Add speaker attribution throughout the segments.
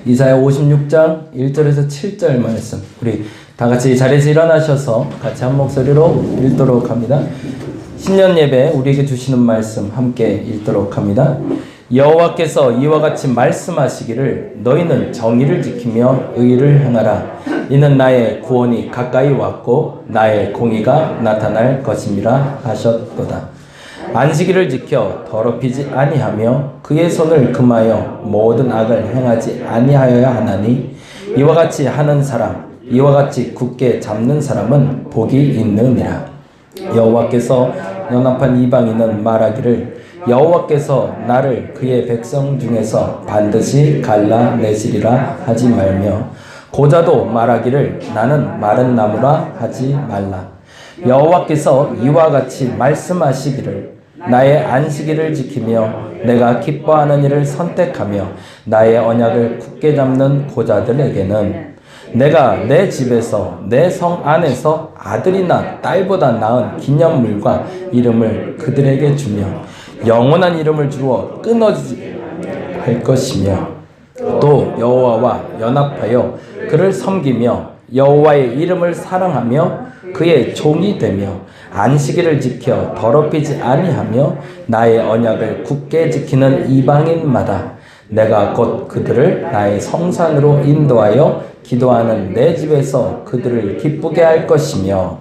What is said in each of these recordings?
Speaker 1: 이사야 56장 1절에서 7절 말씀, 우리 다 같이 자리에서 일어나셔서 같이 한 목소리로 읽도록 합니다. 신년 예배 우리에게 주시는 말씀 함께 읽도록 합니다. 여호와께서 이와 같이 말씀하시기를 너희는 정의를 지키며 의를 행하라. 이는 나의 구원이 가까이 왔고 나의 공의가 나타날 것임이라 하셨도다. 안식일을 지켜 더럽히지 아니하며 그의 손을 금하여 모든 악을 행하지 아니하여야 하나니 이와 같이 하는 사람, 이와 같이 굳게 잡는 사람은 복이 있느니라. 여호와께서 연합한 이방인은 말하기를 여호와께서 나를 그의 백성 중에서 반드시 갈라내시리라 하지 말며 고자도 말하기를 나는 마른 나무라 하지 말라. 여호와께서 이와 같이 말씀하시기를 나의 안식일을 지키며 내가 기뻐하는 일을 선택하며 나의 언약을 굳게 잡는 고자들에게는 내가 내 집에서 내 성 안에서 아들이나 딸보다 나은 기념물과 이름을 그들에게 주며 영원한 이름을 주어 끊어지지 할 것이며 또 여호와와 연합하여 그를 섬기며 여호와의 이름을 사랑하며 그의 종이 되며 안식일을 지켜 더럽히지 아니하며 나의 언약을 굳게 지키는 이방인마다 내가 곧 그들을 나의 성산으로 인도하여 기도하는 내 집에서 그들을 기쁘게 할 것이며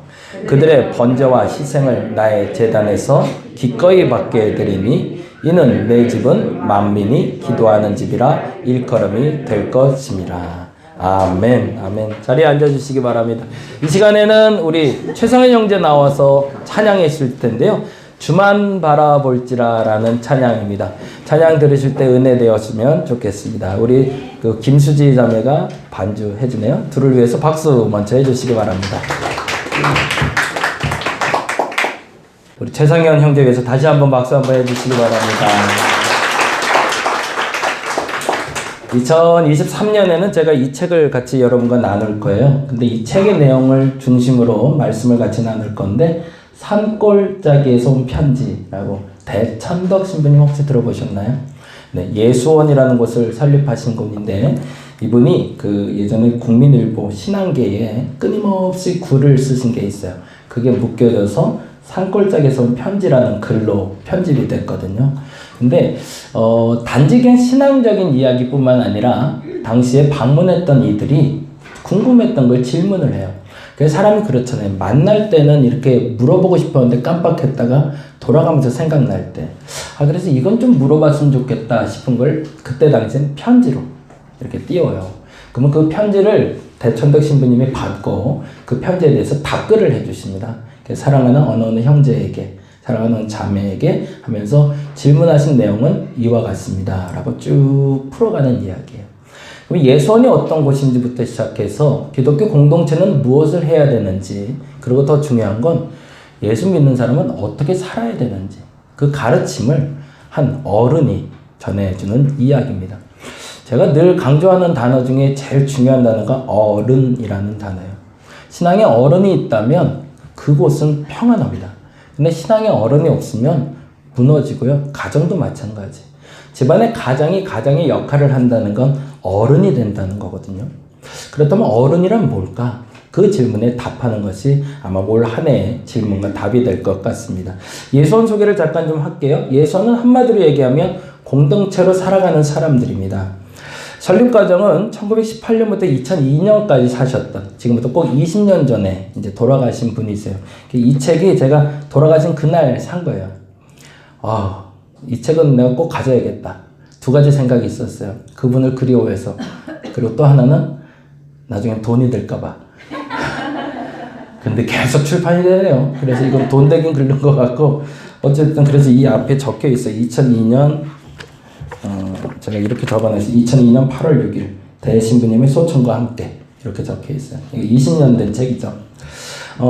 Speaker 1: 그들의 번제와 희생을 나의 제단에서 기꺼이 받게 해드리니 이는 내 집은 만민이 기도하는 집이라 일컬음이 될 것임이라. 아멘, 아멘. 자리에 앉아주시기 바랍니다. 이 시간에는 우리 최성현 형제 나와서 찬양해 주실 텐데요. 주만 바라볼지라 라는 찬양입니다. 찬양 들으실 때 은혜 되었으면 좋겠습니다. 우리 그 김수지 자매가 반주해 주네요. 둘을 위해서 박수 먼저 해주시기 바랍니다. 우리 최성현 형제 위해서 다시 한번 박수 한번 해주시기 바랍니다. 2023년에는 제가 이 책을 같이 여러분과 나눌 거예요. 근데 이 책의 내용을 중심으로 말씀을 같이 나눌 건데 산골짜기에서 온 편지라고 대천덕 신부님 혹시 들어보셨나요? 네, 예수원이라는 곳을 설립하신 분인데 이분이 그 예전에 국민일보 신앙계에 끊임없이 글을 쓰신 게 있어요. 그게 묶여져서 산골짜기에서 온 편지라는 글로 편집이 됐거든요. 근데 단지 그냥 신앙적인 이야기뿐만 아니라 당시에 방문했던 이들이 궁금했던 걸 질문을 해요. 그래서 사람이 그렇잖아요. 만날 때는 이렇게 물어보고 싶었는데 깜빡했다가 돌아가면서 생각날 때 그래서 이건 좀 물어봤으면 좋겠다 싶은 걸 그때 당시엔 편지로 이렇게 띄워요. 그러면 그 편지를 대천덕 신부님이 받고 그 편지에 대해서 답글을 해주십니다. 사랑하는 어느 형제에게, 사랑하는 자매에게 하면서 질문하신 내용은 이와 같습니다 라고 쭉 풀어가는 이야기예요. 그럼 예수원이 어떤 곳인지부터 시작해서 기독교 공동체는 무엇을 해야 되는지, 그리고 더 중요한 건 예수 믿는 사람은 어떻게 살아야 되는지 그 가르침을 한 어른이 전해주는 이야기입니다. 제가 늘 강조하는 단어 중에 제일 중요한 단어가 어른이라는 단어예요. 신앙에 어른이 있다면 그곳은 평안합니다. 근데 신앙에 어른이 없으면 무너지고요. 가정도 마찬가지. 집안의 가장이 가장의 역할을 한다는 건 어른이 된다는 거거든요. 그렇다면 어른이란 뭘까? 그 질문에 답하는 것이 아마 올 한 해의 질문과 답이 될 것 같습니다. 예수원 소개를 잠깐 좀 할게요. 예수원은 한마디로 얘기하면 공동체로 살아가는 사람들입니다. 설립 과정은 1918년부터 2002년까지 사셨던, 지금부터 꼭 20년 전에 이제 돌아가신 분이세요. 이 책이 제가 돌아가신 그날 산 거예요. 이 책은 내가 꼭 가져야겠다. 두 가지 생각이 있었어요. 그분을 그리워해서. 그리고 또 하나는 나중에 돈이 될까봐. 근데 계속 출판이 되네요. 그래서 이건 돈 되긴 글른 것 같고, 어쨌든 그래서 이 앞에 적혀 있어요. 2002년, 제가 이렇게 적어놨어요. 2002년 8월 6일 대신부님의 소천과 함께 이렇게 적혀 있어요. 이게 20년 된 책이죠.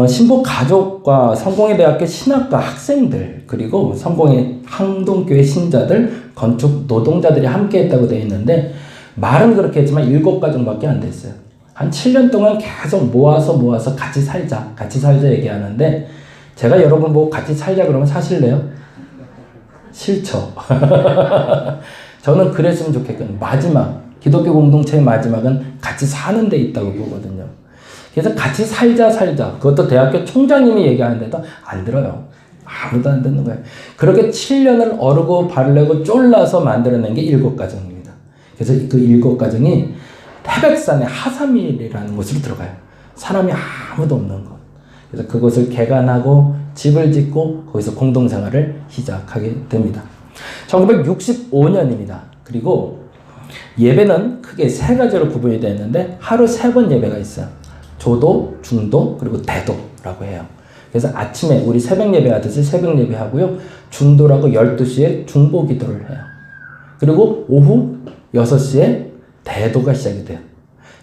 Speaker 1: 신부 가족과 성공회대학교 신학과 학생들, 그리고 성공회 항동교회 신자들, 건축 노동자들이 함께 했다고 되어 있는데 말은 그렇게 했지만 7가정밖에 안 됐어요. 한 7년 동안 계속 모아서 같이 살자 얘기하는데 제가 여러분 보고 같이 살자 그러면 사실래요? 싫죠. 저는 그랬으면 좋겠거든요. 마지막 기독교 공동체의 마지막은 같이 사는 데 있다고 보거든요. 그래서 같이 살자. 그것도 대학교 총장님이 얘기하는데도 안 들어요. 아무도 안 듣는 거예요. 그렇게 7년을 어르고 바르고 쫄라서 만들어낸 게 7가정입니다. 그래서 그 7가정이 태백산의 하사밀이라는 곳으로 들어가요. 사람이 아무도 없는 곳. 그래서 그곳을 개간하고 집을 짓고 거기서 공동생활을 시작하게 됩니다. 1965년입니다. 그리고 예배는 크게 3가지로 구분이 되어 있는데 하루 3번 예배가 있어요. 조도, 중도, 그리고 대도라고 해요. 그래서 아침에 우리 새벽 예배 하듯이 새벽 예배 하고요. 중도라고 12시에 중보 기도를 해요. 그리고 오후 6시에 대도가 시작이 돼요.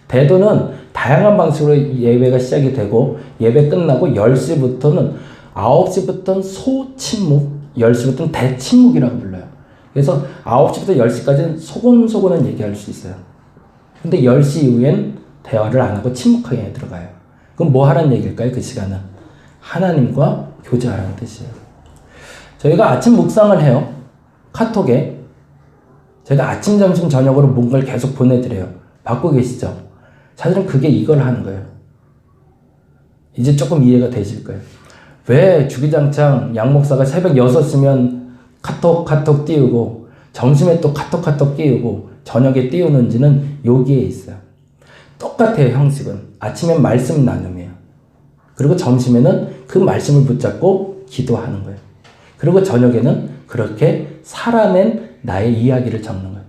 Speaker 1: 대도는 다양한 방식으로 예배가 시작이 되고 예배 끝나고 10시부터는 9시부터는 소침묵, 10시부터는 대침묵이라고 불러요. 그래서 9시부터 10시까지는 소곤소곤은 얘기할 수 있어요. 근데 10시 이후엔 대화를 안 하고 침묵하게 들어가요. 그럼 뭐 하라는 얘기일까요? 그 시간은 하나님과 교제하라는 뜻이에요. 저희가 아침 묵상을 해요. 카톡에 제가 아침, 점심, 저녁으로 뭔가를 계속 보내드려요. 받고 계시죠? 사실은 그게 이걸 하는 거예요. 이제 조금 이해가 되실 거예요. 왜 주기장창 양 목사가 새벽 6시면 카톡 띄우고 점심에 또 카톡 띄우고 저녁에 띄우는지는 여기에 있어요. 똑같아요. 형식은. 아침엔 말씀 나눔이에요. 그리고 점심에는 그 말씀을 붙잡고 기도하는 거예요. 그리고 저녁에는 그렇게 살아낸 나의 이야기를 적는 거예요.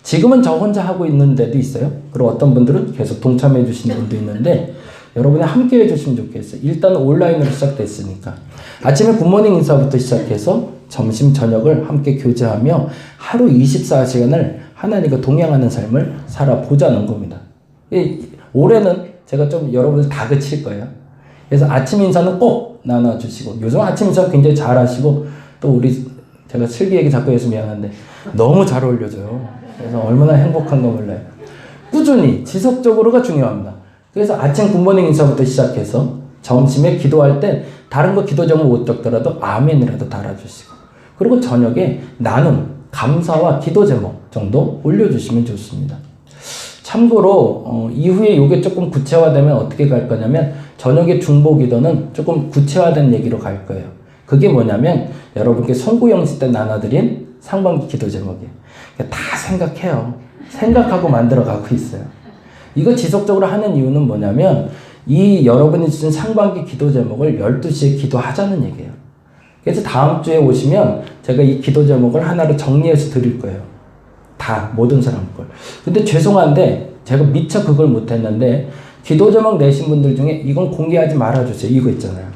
Speaker 1: 지금은 저 혼자 하고 있는 데도 있어요. 그리고 어떤 분들은 계속 동참해 주시는 분도 있는데 여러분이 함께 해주시면 좋겠어요. 일단 온라인으로 시작됐으니까. 아침에 굿모닝 인사부터 시작해서 점심, 저녁을 함께 교제하며 하루 24시간을 하나님과 동행하는 삶을 살아보자는 겁니다. 올해는 제가 좀 여러분을 다그칠 거예요. 그래서 아침 인사는 꼭 나눠주시고 요즘 아침 인사 굉장히 잘하시고 또 우리 제가 슬기 얘기 자꾸 해서 미안한데 너무 잘 어울려져요. 그래서 얼마나 행복한가 몰라요. 꾸준히 지속적으로가 중요합니다. 그래서 아침 굿모닝 인사부터 시작해서 점심에 기도할 때 다른 거 기도 제목 못 적더라도 아멘이라도 달아주시고 그리고 저녁에 나눔, 감사와 기도 제목 정도 올려주시면 좋습니다. 참고로 이후에 이게 조금 구체화되면 어떻게 갈 거냐면 저녁에 중보 기도는 조금 구체화된 얘기로 갈 거예요. 그게 뭐냐면 여러분께 송구영시 때 나눠드린 상반기 기도 제목이에요. 다 생각해요. 생각하고 만들어가고 있어요. 이거 지속적으로 하는 이유는 뭐냐면 이 여러분이 주신 상반기 기도 제목을 12시에 기도하자는 얘기예요. 그래서 다음 주에 오시면 제가 이 기도 제목을 하나로 정리해서 드릴 거예요. 다 모든 사람 걸. 근데 죄송한데 제가 미처 그걸 못했는데 기도 제목 내신 분들 중에 이건 공개하지 말아주세요. 이거 있잖아요.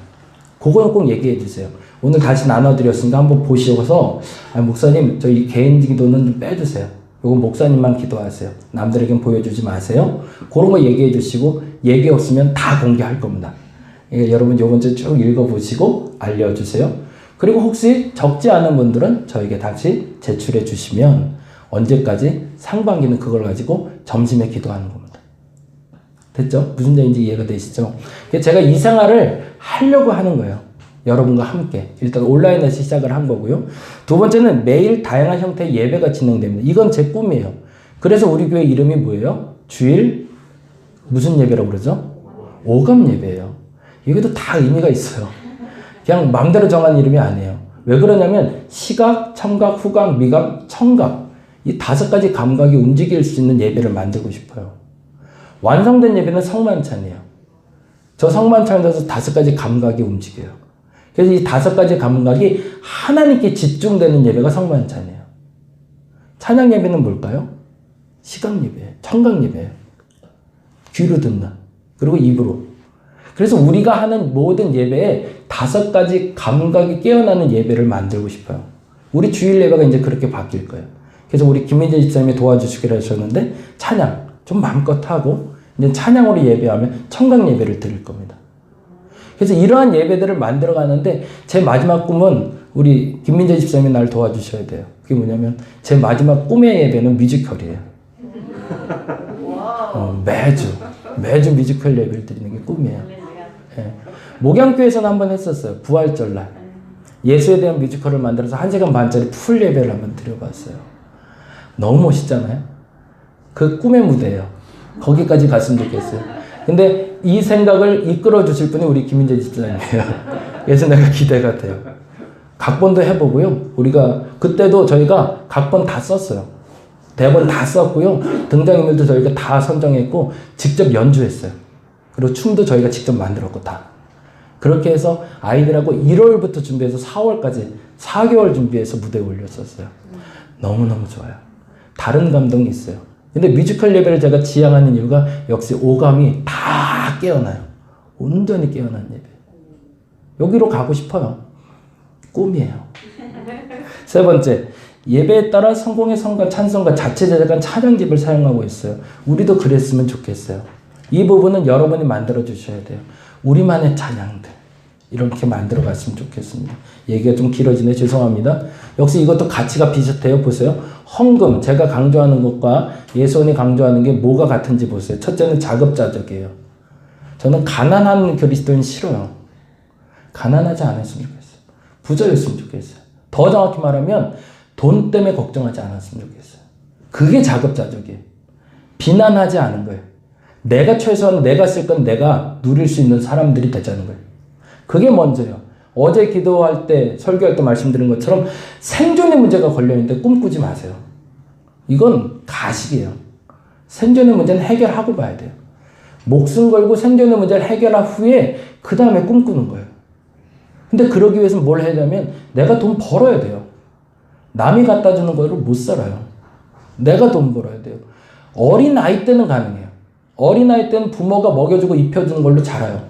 Speaker 1: 그거는 꼭 얘기해 주세요. 오늘 다시 나눠드렸으니까 한번 보시고서 목사님 저 이 개인 기도는 좀 빼주세요. 이거 목사님만 기도하세요. 남들에겐 보여주지 마세요. 그런 거 얘기해 주시고 얘기 없으면 다 공개할 겁니다. 여러분 요번 주 쭉 읽어보시고 알려주세요. 그리고 혹시 적지 않은 분들은 저에게 다시 제출해 주시면 언제까지 상반기는 그걸 가지고 점심에 기도하는 겁니다. 됐죠? 무슨 얘기인지 이해가 되시죠? 제가 이 생활을 하려고 하는 거예요. 여러분과 함께. 일단 온라인에서 시작을 한 거고요. 두 번째는 매일 다양한 형태의 예배가 진행됩니다. 이건 제 꿈이에요. 그래서 우리 교회 이름이 뭐예요? 주일 무슨 예배라고 그러죠? 오감 예배예요. 이것도 다 의미가 있어요. 그냥 마음대로 정한 이름이 아니에요. 왜 그러냐면 시각, 청각, 후각, 미각, 청각 이 5가지 감각이 움직일 수 있는 예배를 만들고 싶어요. 완성된 예배는 성만찬이에요. 저 성만찬에서 5가지 감각이 움직여요. 그래서 이 5가지 감각이 하나님께 집중되는 예배가 성만찬이에요. 찬양 예배는 뭘까요? 시각 예배예요. 청각 예배예요. 귀로 듣는. 그리고 입으로. 그래서 우리가 하는 모든 예배에 5가지 감각이 깨어나는 예배를 만들고 싶어요. 우리 주일 예배가 이제 그렇게 바뀔 거예요. 그래서 우리 김민재 집사님이 도와주시기로 하셨는데 찬양 좀 마음껏 하고 이제 찬양으로 예배하면 청각 예배를 드릴 겁니다. 그래서 이러한 예배들을 만들어 가는데 제 마지막 꿈은 우리 김민재 집사님이 날 도와주셔야 돼요. 그게 뭐냐면 제 마지막 꿈의 예배는 뮤지컬이에요. 매주 뮤지컬 예배를 드리는 게 꿈이에요. 네. 목양교에서는 한번 했었어요. 부활절날. 예수에 대한 뮤지컬을 만들어서 1시간 반짜리 풀 예배를 한번 드려봤어요. 너무 멋있잖아요. 그 꿈의 무대예요. 거기까지 갔으면 좋겠어요. 근데 이 생각을 이끌어 주실 분이 우리 김인재 집사님이에요. 그래서 내가 기대가 돼요. 각본도 해보고요. 우리가 그때도 저희가 각본 다 썼어요. 대본 다 썼고요. 등장인물도 저희가 다 선정했고 직접 연주했어요. 그리고 춤도 저희가 직접 만들었고 다. 그렇게 해서 아이들하고 1월부터 준비해서 4월까지 4개월 준비해서 무대에 올렸었어요. 너무너무 좋아요. 다른 감동이 있어요. 근데 뮤지컬 예배를 제가 지향하는 이유가 역시 오감이 다 깨어나요. 온전히 깨어난 예배. 여기로 가고 싶어요. 꿈이에요. 세 번째, 예배에 따라 성공의 성과, 찬송가, 자체 제작한 찬양집을 사용하고 있어요. 우리도 그랬으면 좋겠어요. 이 부분은 여러분이 만들어 주셔야 돼요. 우리만의 찬양들 이렇게 만들어 갔으면 좋겠습니다. 얘기가 좀 길어지네. 죄송합니다. 역시 이것도 가치가 비슷해요. 보세요. 헌금, 제가 강조하는 것과 예수원이 강조하는 게 뭐가 같은지 보세요. 첫째는 자급자족이에요. 저는 가난한 그리스도인 싫어요. 가난하지 않았으면 좋겠어요. 부자였으면 좋겠어요. 더 정확히 말하면 돈 때문에 걱정하지 않았으면 좋겠어요. 그게 자급자족이에요. 비난하지 않은 거예요. 내가 최소한 내가 쓸 건 내가 누릴 수 있는 사람들이 되자는 거예요. 그게 먼저예요. 어제 기도할 때, 설교할 때 말씀드린 것처럼 생존의 문제가 걸려있는데 꿈꾸지 마세요. 이건 가식이에요. 생존의 문제는 해결하고 봐야 돼요. 목숨 걸고 생존의 문제를 해결한 후에 그 다음에 꿈꾸는 거예요. 근데 그러기 위해서는 뭘 해야 되냐면 내가 돈 벌어야 돼요. 남이 갖다 주는 거로 못 살아요. 내가 돈 벌어야 돼요. 어린아이 때는 가능해요. 어린아이 때는 부모가 먹여주고 입혀주는 걸로 자라요.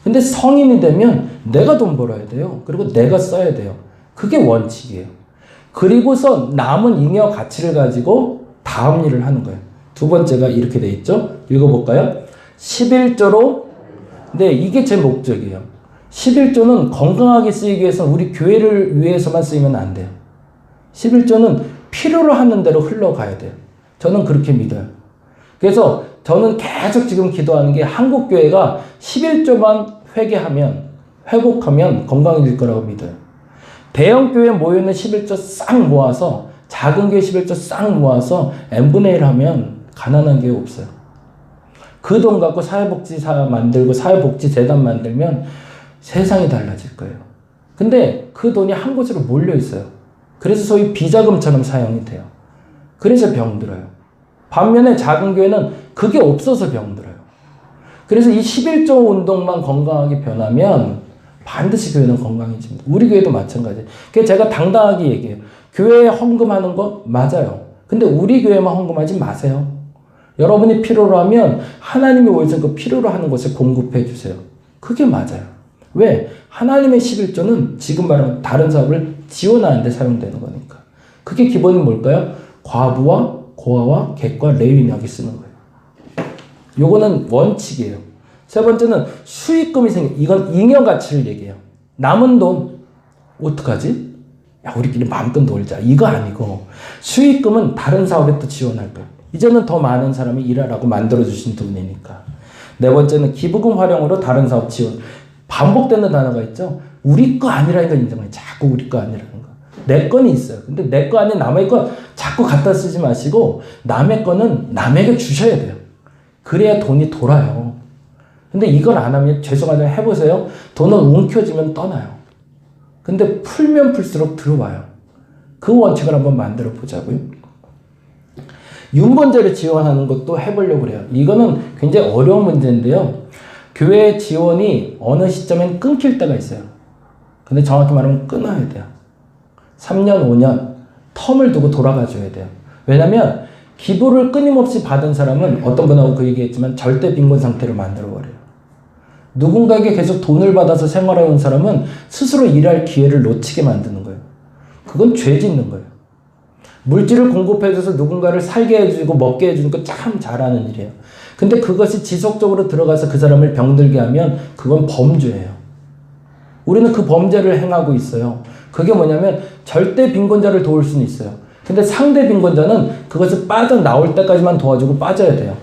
Speaker 1: 근데 성인이 되면 내가 돈 벌어야 돼요. 그리고 내가 써야 돼요. 그게 원칙이에요. 그리고서 남은 잉여 가치를 가지고 다음 일을 하는 거예요. 두 번째가 이렇게 돼 있죠. 읽어볼까요? 11조로, 네, 이게 제 목적이에요. 11조는 건강하게 쓰이기 위해서는 우리 교회를 위해서만 쓰이면 안 돼요. 11조는 필요로 하는 대로 흘러가야 돼요. 저는 그렇게 믿어요. 그래서 저는 계속 지금 기도하는 게 한국 교회가 11조만 회개하면, 회복하면 건강해질 거라고 믿어요. 대형 교회에 모여있는 11조 싹 모아서, 작은 교회 11조 싹 모아서 n분의 1 하면 가난한 교회 없어요. 그 돈 갖고 사회복지사 만들고 사회복지재단 만들면 세상이 달라질 거예요. 근데 그 돈이 한 곳으로 몰려 있어요. 그래서 소위 비자금처럼 사용이 돼요. 그래서 병들어요. 반면에 작은 교회는 그게 없어서 병들어요. 그래서 이 11조 운동만 건강하게 변하면 반드시 교회는 건강해집니다. 우리 교회도 마찬가지예요. 그래서 제가 당당하게 얘기해요. 교회에 헌금하는 거 맞아요. 근데 우리 교회만 헌금하지 마세요. 여러분이 필요로 하면 하나님이 오셔서 그 필요로 하는 것을 공급해 주세요. 그게 맞아요. 왜? 하나님의 11조는 지금 말하면 다른 사업을 지원하는 데 사용되는 거니까. 그게 기본이 뭘까요? 과부와 고아와 객과 레위인에게 쓰는 거예요. 요거는 원칙이에요. 세 번째는 수익금이 이건 잉여 가치를 얘기해요. 남은 돈 어떡하지? 야, 우리끼리 마음껏 놀자. 이거 아니고 수익금은 다른 사업에 또 지원할 거예요. 이제는 더 많은 사람이 일하라고 만들어주신 돈이니까. 네 번째는 기부금 활용으로 다른 사업 지원. 반복되는 단어가 있죠. 우리 거 아니라는 걸 인정해요. 자꾸 우리 거 아니라는 거. 내 건이 있어요. 근데 내 거 아닌 남의 거 자꾸 갖다 쓰지 마시고 남의 거는 남에게 주셔야 돼요. 그래야 돈이 돌아요. 근데 이걸 안 하면 죄송하지만 해보세요. 돈은 움켜쥐면 떠나요. 근데 풀면 풀수록 들어와요. 그 원칙을 한번 만들어 보자고요. 윤번제를 지원하는 것도 해보려고 그래요. 이거는 굉장히 어려운 문제인데요. 교회 지원이 어느 시점엔 끊길 때가 있어요. 근데 정확히 말하면 끊어야 돼요. 3년, 5년 텀을 두고 돌아가 줘야 돼요. 왜냐면 기부를 끊임없이 받은 사람은 어떤 분하고 그 얘기했지만 절대 빈곤 상태를 만들어버려요. 누군가에게 계속 돈을 받아서 생활해온 사람은 스스로 일할 기회를 놓치게 만드는 거예요. 그건 죄 짓는 거예요. 물질을 공급해줘서 누군가를 살게 해주고 먹게 해주는 거 참 잘하는 일이에요. 근데 그것이 지속적으로 들어가서 그 사람을 병들게 하면 그건 범죄예요. 우리는 그 범죄를 행하고 있어요. 그게 뭐냐면 절대 빈곤자를 도울 수는 있어요. 근데 상대 빈곤자는 그것을 빠져나올 때까지만 도와주고 빠져야 돼요.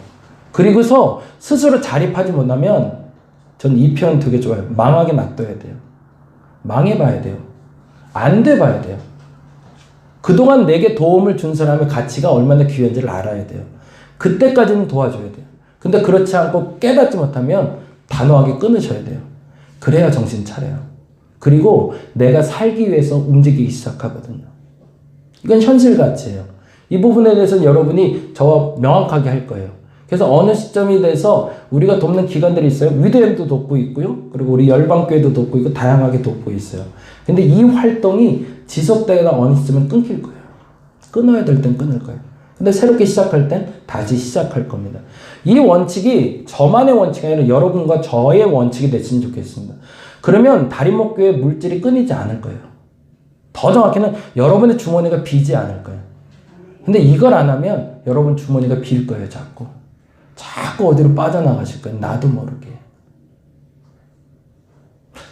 Speaker 1: 그리고서 스스로 자립하지 못하면 전 이 표현 되게 좋아요. 망하게 놔둬야 돼요. 망해봐야 돼요. 안 돼봐야 돼요. 그동안 내게 도움을 준 사람의 가치가 얼마나 귀한지를 알아야 돼요. 그때까지는 도와줘야 돼요. 근데 그렇지 않고 깨닫지 못하면 단호하게 끊으셔야 돼요. 그래야 정신 차려요. 그리고 내가 살기 위해서 움직이기 시작하거든요. 이건 현실가치예요. 이 부분에 대해서는 여러분이 저와 명확하게 할 거예요. 그래서 어느 시점이 돼서 우리가 돕는 기관들이 있어요. 위대엠도 돕고 있고요. 그리고 우리 열방교회도 돕고 있고 다양하게 돕고 있어요. 근데 이 활동이 지속되다가 어느 시점은 끊길 거예요. 끊어야 될 땐 끊을 거예요. 근데 새롭게 시작할 땐 다시 시작할 겁니다. 이 원칙이 저만의 원칙이 아니라 여러분과 저의 원칙이 됐으면 좋겠습니다. 그러면 다림목교회 물질이 끊이지 않을 거예요. 더 정확히는 여러분의 주머니가 비지 않을 거예요. 근데 이걸 안 하면 여러분 주머니가 빌 거예요. 자꾸 어디로 빠져나가실 거예요. 나도 모르게.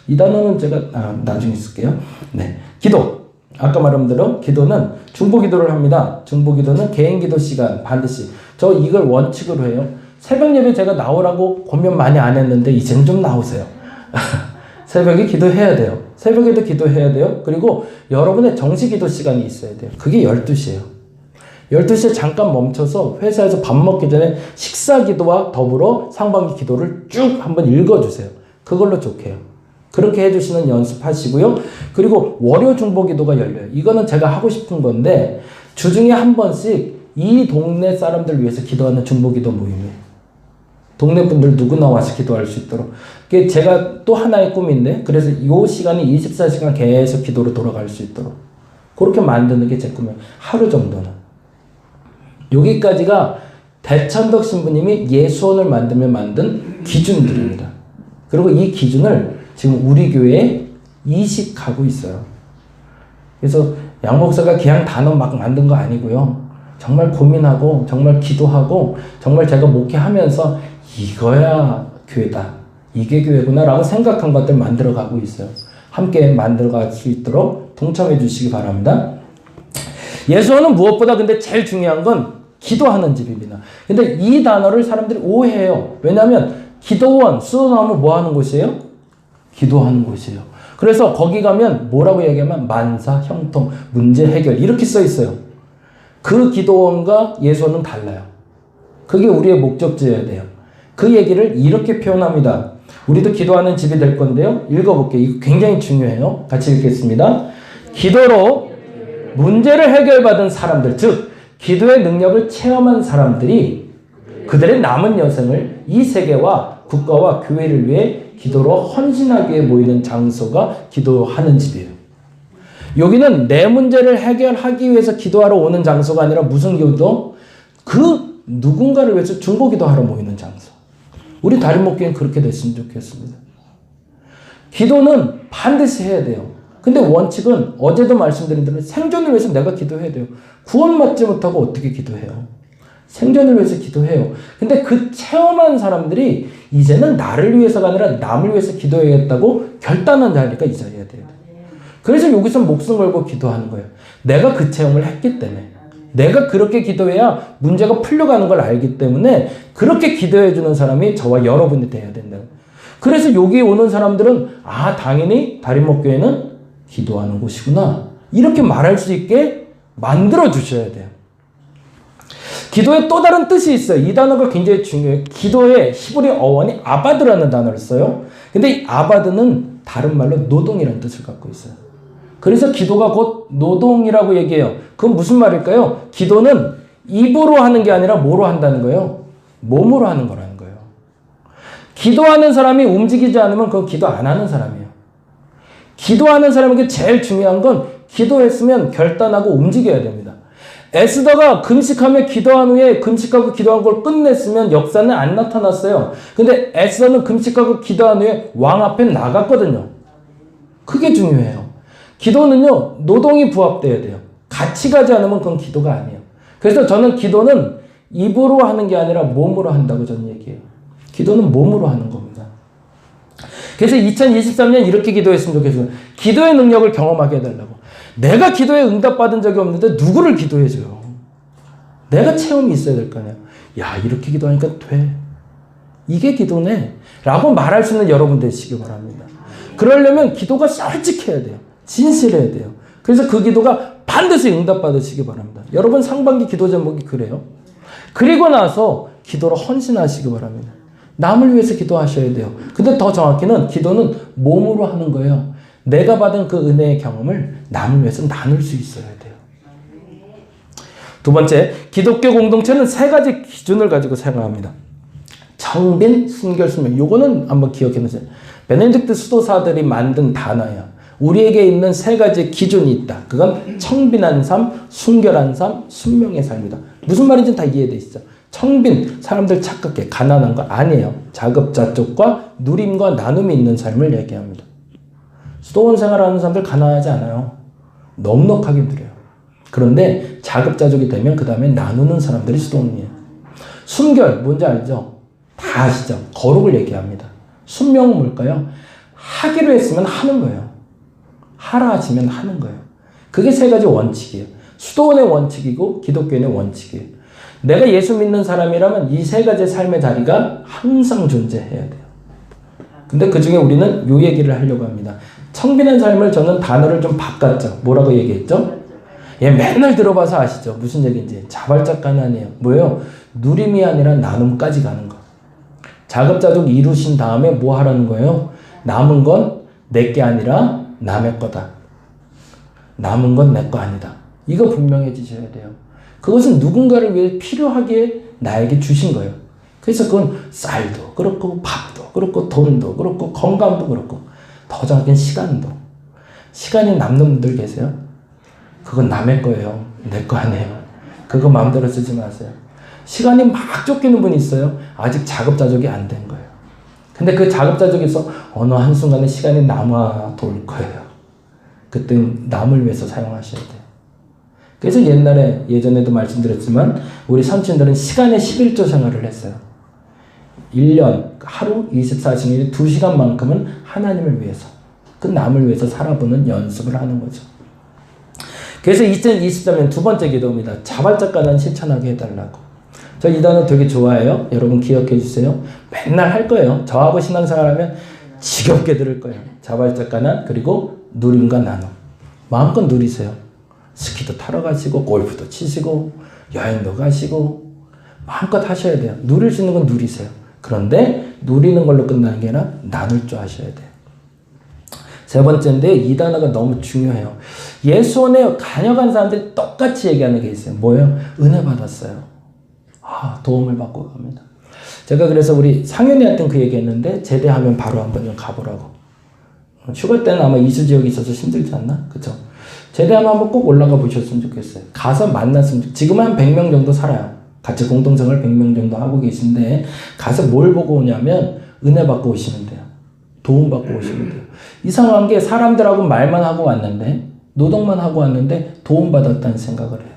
Speaker 1: 이 단어는 제가 나중에 쓸게요. 네, 기도. 아까 말한 대로 기도는 중보기도를 합니다. 중보기도는 개인기도 시간 반드시. 저 이걸 원칙으로 해요. 새벽 예배 제가 나오라고 고민 많이 안 했는데 이제는 좀 나오세요. 새벽에 기도해야 돼요. 새벽에도 기도해야 돼요. 그리고 여러분의 정시기도 시간이 있어야 돼요. 그게 12시예요. 12시에 잠깐 멈춰서 회사에서 밥 먹기 전에 식사 기도와 더불어 상반기 기도를 쭉 한번 읽어주세요. 그걸로 좋게요. 그렇게 해주시는 연습하시고요. 그리고 월요 중보 기도가 열려요. 이거는 제가 하고 싶은 건데 주중에 한 번씩 이 동네 사람들 위해서 기도하는 중보 기도 모임이에요. 동네 분들 누구나 와서 기도할 수 있도록. 그게 제가 또 하나의 꿈인데 그래서 이 시간이 24시간 계속 기도로 돌아갈 수 있도록 그렇게 만드는 게 제 꿈이에요. 하루 정도는. 여기까지가 대천덕 신부님이 예수원을 만들며 만든 기준들입니다. 그리고 이 기준을 지금 우리 교회에 이식하고 있어요. 그래서 양 목사가 그냥 단어 막 만든 거 아니고요. 정말 고민하고 정말 기도하고 정말 제가 목회하면서 이거야 교회다. 이게 교회구나 라고 생각한 것들 만들어가고 있어요. 함께 만들어갈 수 있도록 동참해 주시기 바랍니다. 예수원은 무엇보다 근데 제일 중요한 건 기도하는 집입니다. 근데 이 단어를 사람들이 오해해요. 왜냐하면 기도원, 수도 나오면 뭐 하는 곳이에요? 기도하는 곳이에요. 그래서 거기 가면 뭐라고 얘기하면 만사, 형통, 문제 해결 이렇게 써 있어요. 그 기도원과 예수원은 달라요. 그게 우리의 목적지여야 돼요. 그 얘기를 이렇게 표현합니다. 우리도 기도하는 집이 될 건데요. 읽어볼게요. 이거 굉장히 중요해요. 같이 읽겠습니다. 기도로 문제를 해결받은 사람들, 즉 기도의 능력을 체험한 사람들이 그들의 남은 여생을 이 세계와 국가와 교회를 위해 기도로 헌신하게 모이는 장소가 기도하는 집이에요. 여기는 내 문제를 해결하기 위해서 기도하러 오는 장소가 아니라 무슨 기도? 그 누군가를 위해서 중보기도하러 모이는 장소. 우리 다림목교회는 그렇게 됐으면 좋겠습니다. 기도는 반드시 해야 돼요. 근데 원칙은 어제도 말씀드린 대로 생존을 위해서 내가 기도해야 돼요. 구원받지 못하고 어떻게 기도해요? 생존을 위해서 기도해요. 근데 그 체험한 사람들이 이제는 나를 위해서가 아니라 남을 위해서 기도해야겠다고 결단한 자리가 이 자리에 돼요. 그래서 여기서 목숨 걸고 기도하는 거예요. 내가 그 체험을 했기 때문에. 내가 그렇게 기도해야 문제가 풀려가는 걸 알기 때문에 그렇게 기도해주는 사람이 저와 여러분이 돼야 된다. 그래서 여기 오는 사람들은 당연히 다림목교회는 기도하는 곳이구나. 이렇게 말할 수 있게 만들어 주셔야 돼요. 기도에 또 다른 뜻이 있어요. 이 단어가 굉장히 중요해요. 기도의 히브리 어원이 아바드라는 단어를 써요. 근데 이 아바드는 다른 말로 노동이라는 뜻을 갖고 있어요. 그래서 기도가 곧 노동이라고 얘기해요. 그건 무슨 말일까요? 기도는 입으로 하는 게 아니라 뭐로 한다는 거예요? 몸으로 하는 거라는 거예요. 기도하는 사람이 움직이지 않으면 그건 기도 안 하는 사람이에요. 기도하는 사람에게 제일 중요한 건 기도했으면 결단하고 움직여야 됩니다. 에스더가 금식하며 기도한 후에 금식하고 기도한 걸 끝냈으면 역사는 안 나타났어요. 근데 에스더는 금식하고 기도한 후에 왕 앞에 나갔거든요. 그게 중요해요. 기도는요, 노동이 부합돼야 돼요. 같이 가지 않으면 그건 기도가 아니에요. 그래서 저는 기도는 입으로 하는 게 아니라 몸으로 한다고 저는 얘기해요. 기도는 몸으로 하는 겁니다. 그래서 2023년 이렇게 기도했으면 좋겠어요. 기도의 능력을 경험하게 해달라고. 내가 기도에 응답받은 적이 없는데 누구를 기도해줘요? 내가 체험이 있어야 될 거 아니야. 야, 이렇게 기도하니까 돼. 이게 기도네. 라고 말할 수 있는 여러분 되시기 바랍니다. 그러려면 기도가 솔직해야 돼요. 진실해야 돼요. 그래서 그 기도가 반드시 응답받으시기 바랍니다. 여러분 상반기 기도 제목이 그래요. 그리고 나서 기도로 헌신하시기 바랍니다. 남을 위해서 기도하셔야 돼요. 근데 더 정확히는 기도는 몸으로 하는 거예요. 내가 받은 그 은혜의 경험을 남을 위해서 나눌 수 있어야 돼요. 두 번째, 기독교 공동체는 세 가지 기준을 가지고 생각합니다. 청빈, 순결, 순명. 요거는 한번 기억해 놓으세요. 베네딕트 수도사들이 만든 단어야. 우리에게 있는 세 가지 기준이 있다. 그건 청빈한 삶, 순결한 삶, 순명의 삶이다. 무슨 말인지 다 이해되시죠? 청빈, 사람들 착각해. 가난한 거 아니에요. 자급자족과 누림과 나눔이 있는 삶을 얘기합니다. 수도원 생활하는 사람들 가난하지 않아요. 넉넉하게 누려요. 그런데 자급자족이 되면 그 다음에 나누는 사람들이 수도원이에요. 순결, 뭔지 알죠? 다 아시죠? 거룩을 얘기합니다. 순명은 뭘까요? 하기로 했으면 하는 거예요. 하라 하시면 하는 거예요. 그게 세 가지 원칙이에요. 수도원의 원칙이고 기독교인의 원칙이에요. 내가 예수 믿는 사람이라면 이 세 가지 삶의 자리가 항상 존재해야 돼요. 근데 그 중에 우리는 요 얘기를 하려고 합니다. 청빈한 삶을 저는 단어를 좀 바꿨죠. 뭐라고 얘기했죠? 예, 맨날 들어봐서 아시죠? 무슨 얘기인지. 자발적 가난이에요. 뭐예요? 누림이 아니라 나눔까지 가는 거. 자급자족 이루신 다음에 뭐 하라는 거예요? 남은 건 내 게 아니라 남의 거다. 남은 건 내 거 아니다. 이거 분명해지셔야 돼요. 그것은 누군가를 위해 필요하게 나에게 주신 거예요. 그래서 그건 쌀도 그렇고 밥도 그렇고 돈도 그렇고 건강도 그렇고 더 정확히는 시간도. 시간이 남는 분들 계세요? 그건 남의 거예요. 내 거 아니에요. 그거 마음대로 쓰지 마세요. 시간이 막 쫓기는 분이 있어요. 아직 자급자족이 안 된 거예요. 근데 그 자급자족에서 어느 한순간에 시간이 남아 돌 거예요. 그때 남을 위해서 사용하셔야 돼요. 그래서 예전에도 말씀드렸지만 우리 선친들은 시간의 11조 생활을 했어요. 1년, 하루 24시간, 2시간만큼은 하나님을 위해서, 그 남을 위해서 살아보는 연습을 하는 거죠. 그래서 2023년 두 번째 기도입니다. 자발적 가난 실천하게 해달라고. 저 이 단어 되게 좋아해요. 여러분 기억해 주세요. 맨날 할 거예요. 저하고 신앙생활 하면 지겹게 들을 거예요. 자발적 가난, 그리고 누림과 나눔. 마음껏 누리세요. 스키도 타러 가시고, 골프도 치시고, 여행도 가시고, 마음껏 하셔야 돼요. 누릴 수 있는 건 누리세요. 그런데 누리는 걸로 끝나는 게 아니라 나눌 줄 아셔야 돼요. 세 번째인데 이 단어가 너무 중요해요. 예수원에 다녀간 사람들이 똑같이 얘기하는 게 있어요. 뭐예요? 은혜 받았어요. 도움을 받고 갑니다. 제가 그래서 우리 상윤이한테는 그 얘기 했는데 제대하면 바로 한번 좀 가보라고. 휴가 때는 아마 이수 지역이 있어서 힘들지 않나? 그쵸? 제대하면 한번 꼭 올라가 보셨으면 좋겠어요. 가서 만났으면 좋겠어요. 지금 한 100명 정도 살아요. 같이 공동생활 100명 정도 하고 계신데 가서 뭘 보고 오냐면 은혜 받고 오시면 돼요. 도움 받고 오시면 돼요. 이상한 게 사람들하고 말만 하고 왔는데 노동만 하고 왔는데 도움 받았다는 생각을 해요.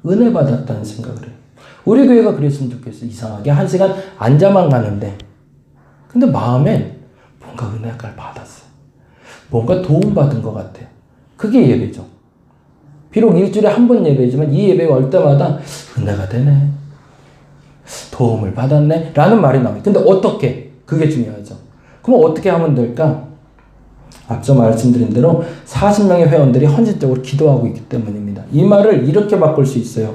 Speaker 1: 은혜 받았다는 생각을 해요. 우리 교회가 그랬으면 좋겠어요. 이상하게 1시간 앉아만 가는데 근데 마음엔 뭔가 은혜를 받았어요. 뭔가 도움받은 것 같아요. 그게 예배죠. 비록 일주일에 한 번 예배지만 이 예배가 올 때마다 은혜가 되네. 도움을 받았네. 라는 말이 나와요. 근데 어떻게? 그게 중요하죠. 그럼 어떻게 하면 될까? 앞서 말씀드린 대로 40명의 회원들이 헌신적으로 기도하고 있기 때문입니다. 이 말을 이렇게 바꿀 수 있어요.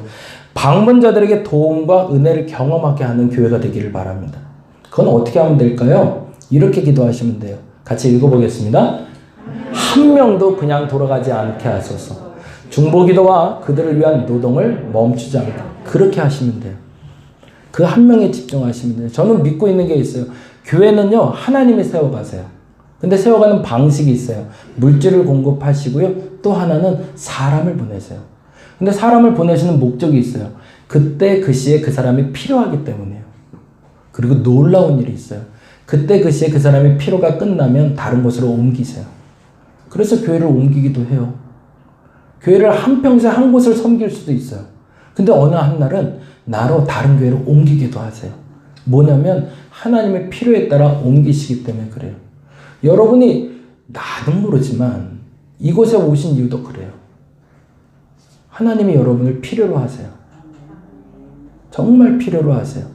Speaker 1: 방문자들에게 도움과 은혜를 경험하게 하는 교회가 되기를 바랍니다. 그건 어떻게 하면 될까요? 이렇게 기도하시면 돼요. 같이 읽어보겠습니다. 한 명도 그냥 돌아가지 않게 하소서. 중보기도와 그들을 위한 노동을 멈추지 않게. 그렇게 하시면 돼요. 그 한 명에 집중하시면 돼요. 저는 믿고 있는 게 있어요. 교회는요, 하나님이 세워가세요. 근데 세워가는 방식이 있어요. 물질을 공급하시고요. 또 하나는 사람을 보내세요. 근데 사람을 보내시는 목적이 있어요. 그때 그 시에 그 사람이 필요하기 때문이에요. 그리고 놀라운 일이 있어요. 그때 그 시에 그 사람의 필요가 끝나면 다른 곳으로 옮기세요. 그래서 교회를 옮기기도 해요. 교회를 한평생 한 곳을 섬길 수도 있어요. 근데 어느 한 날은 나로 다른 교회로 옮기기도 하세요. 뭐냐면 하나님의 필요에 따라 옮기시기 때문에 그래요. 여러분이 나는 모르지만 이곳에 오신 이유도 그래요. 하나님이 여러분을 필요로 하세요. 정말 필요로 하세요.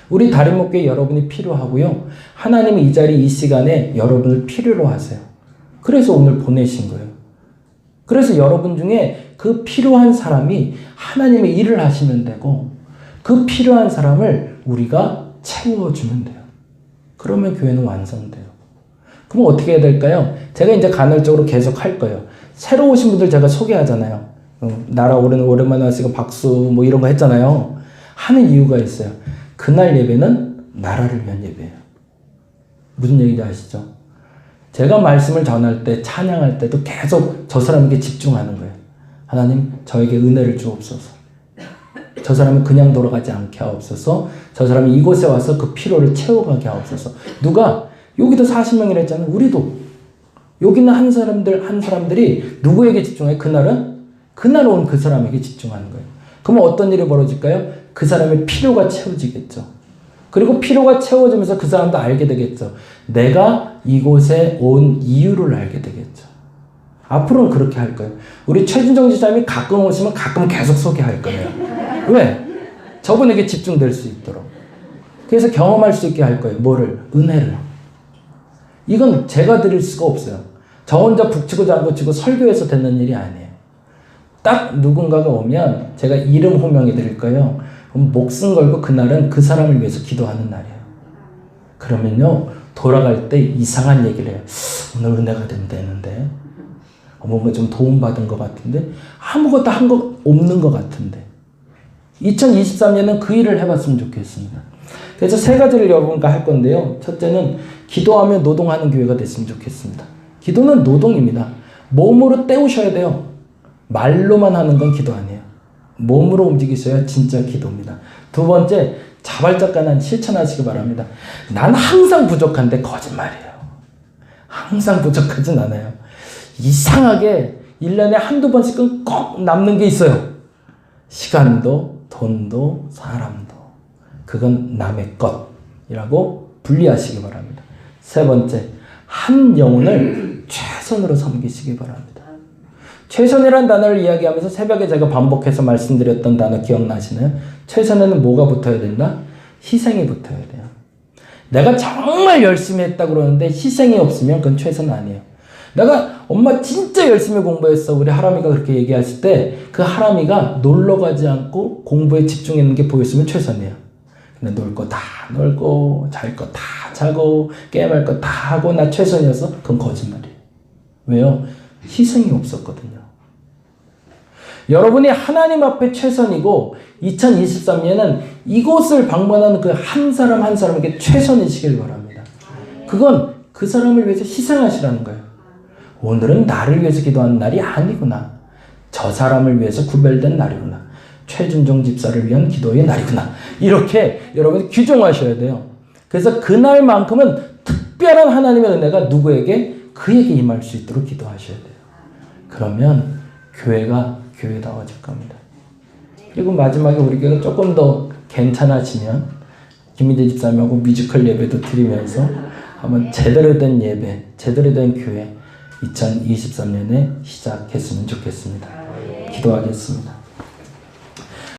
Speaker 1: 우리 다림목교회 여러분이 필요하고요. 하나님이 이 자리 이 시간에 여러분을 필요로 하세요. 그래서 오늘 보내신 거예요. 그래서 여러분 중에 그 필요한 사람이 하나님의 일을 하시면 되고 그 필요한 사람을 우리가 채워주면 돼요. 그러면 교회는 완성돼요. 그럼 어떻게 해야 될까요? 제가 이제 간헐적으로 계속 할 거예요. 새로 오신 분들 제가 소개하잖아요. 나라 오랜만에 왔으니까 박수 뭐 이런 거 했잖아요. 하는 이유가 있어요. 그날 예배는 나라를 위한 예배예요. 무슨 얘기인지 아시죠? 제가 말씀을 전할 때, 찬양할 때도 계속 저 사람에게 집중하는 거예요. 하나님, 저에게 은혜를 주옵소서. 저 사람이 그냥 돌아가지 않게 하옵소서. 저 사람이 이곳에 와서 그 피로를 채워가게 하옵소서. 누가 여기도 40명이라 했잖아요. 우리도 여기는 한 사람들이 누구에게 집중해? 그날 온 그 사람에게 집중하는 거예요. 그러면 어떤 일이 벌어질까요? 그 사람의 필요가 채워지겠죠. 그리고 필요가 채워지면서 그 사람도 알게 되겠죠. 내가 이곳에 온 이유를 알게 되겠죠. 앞으로는 그렇게 할 거예요. 우리 최준정 지사님이 가끔 오시면 가끔 계속 소개할 거예요. 왜? 저분에게 집중될 수 있도록. 그래서 경험할 수 있게 할 거예요. 뭐를? 은혜를. 이건 제가 드릴 수가 없어요. 저 혼자 북치고 장구치고 설교해서 되는 일이 아니에요. 딱 누군가가 오면 제가 이름 호명해 드릴 거예요. 그럼 목숨 걸고 그날은 그 사람을 위해서 기도하는 날이에요. 그러면요, 돌아갈 때 이상한 얘기를 해요. 오늘 은혜가 되면 되는데, 뭔가 좀 도움받은 것 같은데, 아무것도 한 거 없는 것 같은데. 2023년은 그 일을 해봤으면 좋겠습니다. 그래서 세 가지를 여러분과 할 건데요. 첫째는 기도하며 노동하는 교회가 됐으면 좋겠습니다. 기도는 노동입니다. 몸으로 때우셔야 돼요. 말로만 하는 건 기도 아니에요. 몸으로 움직이셔야 진짜 기도입니다. 두 번째, 자발적인 실천하시기 바랍니다. 난 항상 부족한데 거짓말이에요. 항상 부족하진 않아요. 이상하게 1년에 한두 번씩은 꼭 남는 게 있어요. 시간도, 돈도, 사람도. 그건 남의 것이라고 분리하시기 바랍니다. 세 번째, 한 영혼을 최선으로 섬기시기 바랍니다. 최선이라는 단어를 이야기하면서 새벽에 제가 반복해서 말씀드렸던 단어 기억나시나요? 최선에는 뭐가 붙어야 된다? 희생이 붙어야 돼요. 내가 정말 열심히 했다 그러는데 희생이 없으면 그건 최선 아니에요. 내가 엄마 진짜 열심히 공부했어. 우리 하람이가 그렇게 얘기했을 때 그 하람이가 놀러 가지 않고 공부에 집중했는 게 보였으면 최선이에요. 근데 놀 거 다 놀고 잘 거 다 자고 게임할 거 다 하고 나 최선이었어? 그건 거짓말이에요. 왜요? 희생이 없었거든요. 여러분이 하나님 앞에 최선이고 2023년은 이곳을 방문하는 그 한 사람 한 사람에게 최선이시길 바랍니다. 그건 그 사람을 위해서 희생하시라는 거예요. 오늘은 나를 위해서 기도하는 날이 아니구나. 저 사람을 위해서 구별된 날이구나. 최준정 집사를 위한 기도의 날이구나. 이렇게 여러분이 규정하셔야 돼요. 그래서 그날만큼은 특별한 하나님의 은혜가 누구에게? 그에게 임할 수 있도록 기도하셔야 돼요. 그러면 교회가 교회다워질 겁니다. 그리고 마지막에 우리 교회가 조금 더 괜찮아지면 김민재 집사님하고 뮤지컬 예배도 드리면서 한번 제대로 된 예배, 제대로 된 교회 2023년에 시작했으면 좋겠습니다. 기도하겠습니다.